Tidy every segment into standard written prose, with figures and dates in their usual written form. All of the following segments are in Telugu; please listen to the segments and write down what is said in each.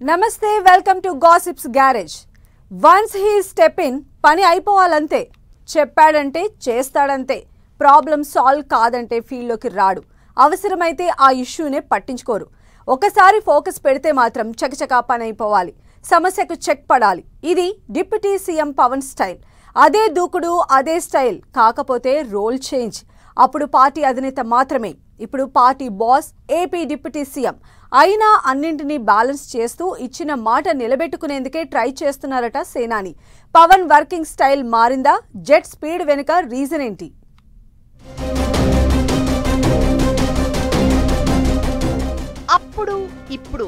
నమస్తే welcome to gossips garage. Once he step in పని అయిపోవాలంతే. చెప్పాడంటే చేస్తాడంతే. ప్రాబ్లం సాల్వ్ కాదంటే ఫీల్డ్లోకి రాడు. అవసరమైతే ఆ ఇష్యూనే పట్టించుకోరు. ఒకసారి ఫోకస్ పెడితే మాత్రం చకచకా పని అయిపోవాలి. సమస్యకు చెక్ పడాలి. ఇది డిప్యూటీ సీఎం పవన్ స్టైల్. అదే దూకుడు, అదే స్టైల్. కాకపోతే రోల్ చేంజ్. అప్పుడు పార్టీ అధినేత మాత్రమే, ఇప్పుడు party boss, AP deputy CM. అయినా అన్నింటినీ బ్యాలెన్స్ చేస్తూ ఇచ్చిన మాట నిలబెట్టుకునేందుకే ట్రై చేస్తున్నారట సేనాని. పవన్ వర్కింగ్ స్టైల్ మారిందా? జెట్ స్పీడ్ వెనుక రీజన్ ఏంటి? అప్పుడు ఇప్పుడు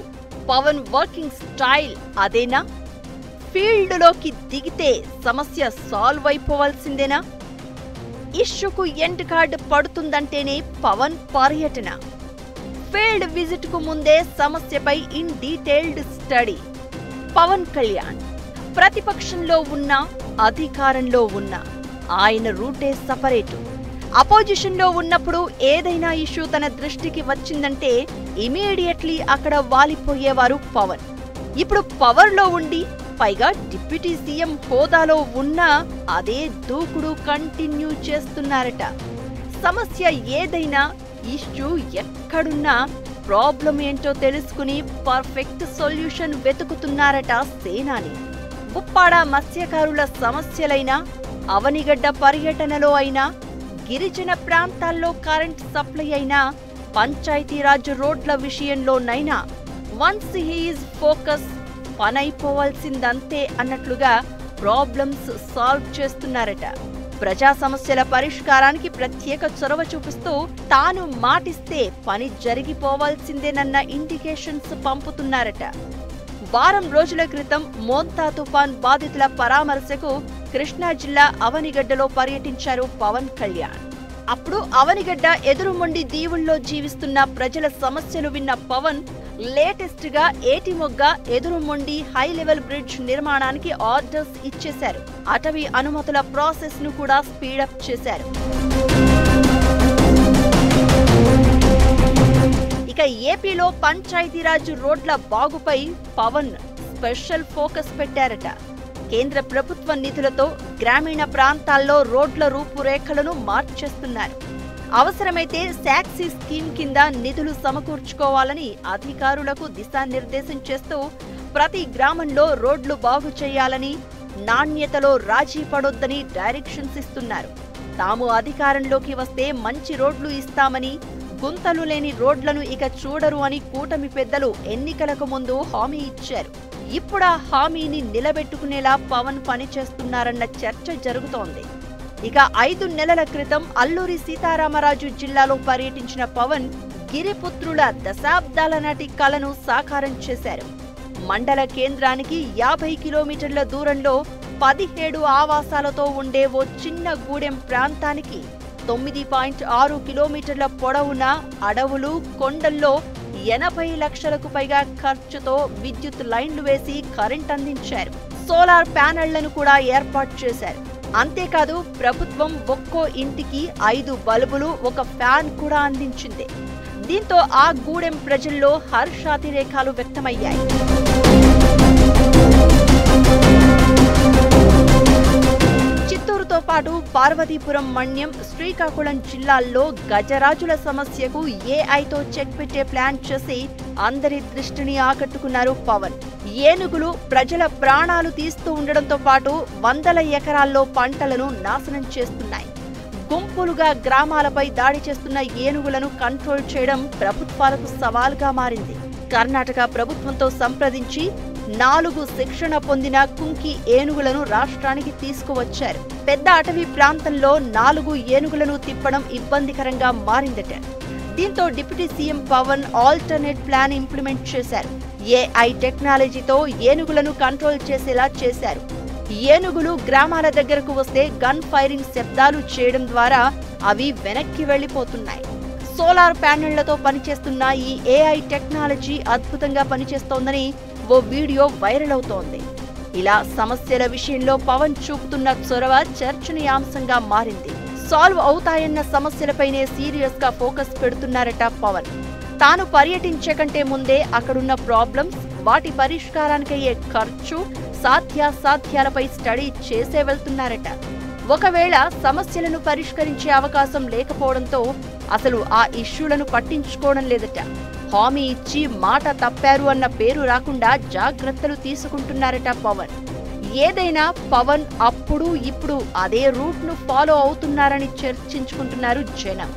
పవన్ వర్కింగ్ స్టైల్ అదేనా? ఫీల్డ్లోకి దిగితే సమస్య సాల్వ్ అయిపోవాల్సిందేనా? ఇష్యూకు ఎండ్ కార్డ్ పడుతుందంటేనే పవన్ పర్యటన. ఫీల్డ్ విజిట్ కు ముందే సమస్యపై in detailed study. Pawan Kalyan ప్రతిపక్షంలో ఉన్నా అధికారంలో ఉన్నా ఆయన రూటే సపరేటు. అపోజిషన్లో ఉన్నప్పుడు ఏదైనా ఇష్యూ తన దృష్టికి వచ్చిందంటే ఇమీడియట్లీ అక్కడ వాలిపోయేవారు పవన్. ఇప్పుడు పవర్లో ఉండి పైగా డిప్యూటీ సీఎం హోదాలో ఉన్నా అదే దూకుడు కంటిన్యూ చేస్తున్నారట. సమస్య ఏదైనా, ఇష్యూ ఎక్కడున్నా ప్రాబ్లం ఏంటో తెలుసుకుని పర్ఫెక్ట్ సొల్యూషన్ వెతుకుతున్నారట సేనాని. ఉప్పాడ మత్స్యకారుల సమస్యలైనా, అవనిగడ్డ పర్యటనలో అయినా, గిరిజన ప్రాంతాల్లో కరెంట్ సప్లై అయినా, పంచాయతీరాజ్ రోడ్ల విషయంలోనైనా వన్స్ హీ ఈజ్ ఫోకస్ పనైపోవాల్సిందంతే అన్నట్లుగా ప్రాబ్లమ్స్ సాల్వ్ చేస్తున్నారట. ప్రజా సమస్యల పరిష్కారానికి ప్రత్యేక చొరవ చూపిస్తూ తాను మాటిస్తే పని జరిగిపోవాల్సిందేనన్న ఇండికేషన్స్ పంపుతున్నారట. వారం రోజుల క్రితం మోంతా తుఫాన్ బాధితుల పరామర్శకు కృష్ణా జిల్లా అవనిగడ్డలో పర్యటించారు పవన్ కళ్యాణ్. అప్పుడు అవనిగడ్డ ఎదురుమొండి దీవుల్లో జీవిస్తున్న ప్రజల సమస్యలు విన్న పవన్ లేటెస్ట్ గా ఏటిమొగ్గ ఎదురుమొండి హై లెవెల్ బ్రిడ్జ్ నిర్మాణానికి ఆర్డర్స్ ఇచ్చేశారు. అటవీ అనుమతుల ప్రాసెస్ ను కూడా స్పీడప్ చేశారు. ఇక ఏపీలో పంచాయతీరాజ్ రోడ్ల బాగుపై పవన్ స్పెషల్ ఫోకస్ పెట్టారట. కేంద్ర ప్రభుత్వ నిధులతో గ్రామీణ ప్రాంతాల్లో రోడ్ల రూపురేఖలను మార్చేస్తున్నారు. అవసరమైతే శాక్సీ స్కీమ్ కింద నిధులు సమకూర్చుకోవాలని అధికారులకు దిశానిర్దేశం చేస్తూ ప్రతి గ్రామంలో రోడ్లు బాగు చేయాలని, నాణ్యతలో రాజీ పడొద్దని డైరెక్షన్స్ ఇస్తున్నారు. తాము అధికారంలోకి వస్తే మంచి రోడ్లు ఇస్తామని, గుంతలు లేని రోడ్లను ఇక చూడరు అని కూటమి పెద్దలు ఎన్నికలకు ముందు హామీ ఇచ్చారు. ఇప్పుడు ఆ హామీని నిలబెట్టుకునేలా పవన్ పనిచేస్తున్నారన్న చర్చ జరుగుతోంది. ఇక 5 నెలల క్రితం అల్లూరి సీతారామరాజు జిల్లాలో పర్యటించిన పవన్ గిరిపుత్రుల దశాబ్దాల నాటి కలను సాకారం చేశారు. మండల కేంద్రానికి 50 కిలోమీటర్ల దూరంలో 17 ఆవాసాలతో ఉండే ఓ చిన్న గూడెం ప్రాంతానికి 9.6 కిలోమీటర్ల పొడవున అడవులు, కొండల్లో 80 లక్షలకు పైగా ఖర్చుతో విద్యుత్ లైన్లు వేసి కరెంట్ అందించారు. సోలార్ ప్యానెళ్లను కూడా ఏర్పాటు చేశారు. అంతేకాదు ప్రభుత్వం ఒక్కో ఇంటికి 5 బల్బులు, 1 ఫ్యాన్ కూడా అందించింది. దీంతో ఆ గూడెం ప్రజల్లో హర్షాతిరేకాలు వ్యక్తమయ్యాయి. చిత్తూరుతో పాటు పార్వతీపురం, మన్యం, శ్రీకాకుళం జిల్లాల్లో గజరాజుల సమస్యకు ఏఐతో చెక్ పెట్టే ప్లాన్ చేసి అందరి దృష్టిని ఆకట్టుకున్నారు పవన్. ఏనుగులు ప్రజల ప్రాణాలు తీస్తూ ఉండడంతో పాటు వందల ఎకరాల్లో పంటలను నాశనం చేస్తున్నాయి. గుంపులుగా గ్రామాలపై దాడి చేస్తున్న ఏనుగులను కంట్రోల్ చేయడం ప్రభుత్వాలకు సవాల్గా మారింది. కర్ణాటక ప్రభుత్వంతో సంప్రదించి 4 శిక్షణ పొందిన కుంకి ఏనుగులను రాష్ట్రానికి తీసుకువచ్చారు. పెద్ద అటవీ ప్రాంతంలో 4 ఏనుగులను తిప్పడం ఇబ్బందికరంగా మారిందట. దీంతో deputy CM Pawan alternate plan implement చేశారు. ఏఐ టెక్నాలజీతో ఏనుగులను కంట్రోల్ చేసేలా చేశారు. ఏనుగులు గ్రామాల దగ్గరకు వస్తే గన్ ఫైరింగ్ శబ్దాలు చేయడం ద్వారా అవి వెనక్కి వెళ్లిపోతున్నాయి. సోలార్ ప్యానెళ్లతో పనిచేస్తున్న ఈ ఏఐ టెక్నాలజీ అద్భుతంగా పనిచేస్తోందని ఓ వీడియో వైరల్ అవుతోంది. ఇలా సమస్యల విషయంలో పవన్ చూపుతున్న చొరవ చర్చనీయాంశంగా మారింది. సాల్వ్ అవుతాయన్న సమస్యలపైనే సీరియస్ గా ఫోకస్ పెడుతున్నారట పవన్. తాను పర్యటించే కంటే ముందే అక్కడున్న ప్రాబ్లమ్స్, వాటి పరిష్కారానికయ్యే ఖర్చు, సాధ్యాసాధ్యాలపై స్టడీ చేసే వెళ్తున్నారట. ఒకవేళ సమస్యలను పరిష్కరించే అవకాశం లేకపోవడంతో అసలు ఆ ఇష్యూలను పట్టించుకోవడం లేదట. హామీ ఇచ్చి మాట తప్పారు అన్న పేరు రాకుండా జాగ్రత్తలు తీసుకుంటున్నారట పవన్. ఏదైనా పవన్ అప్పుడు ఇప్పుడు అదే రూట్ను ఫాలో అవుతున్నారని చర్చించుకుంటున్నారు జనం.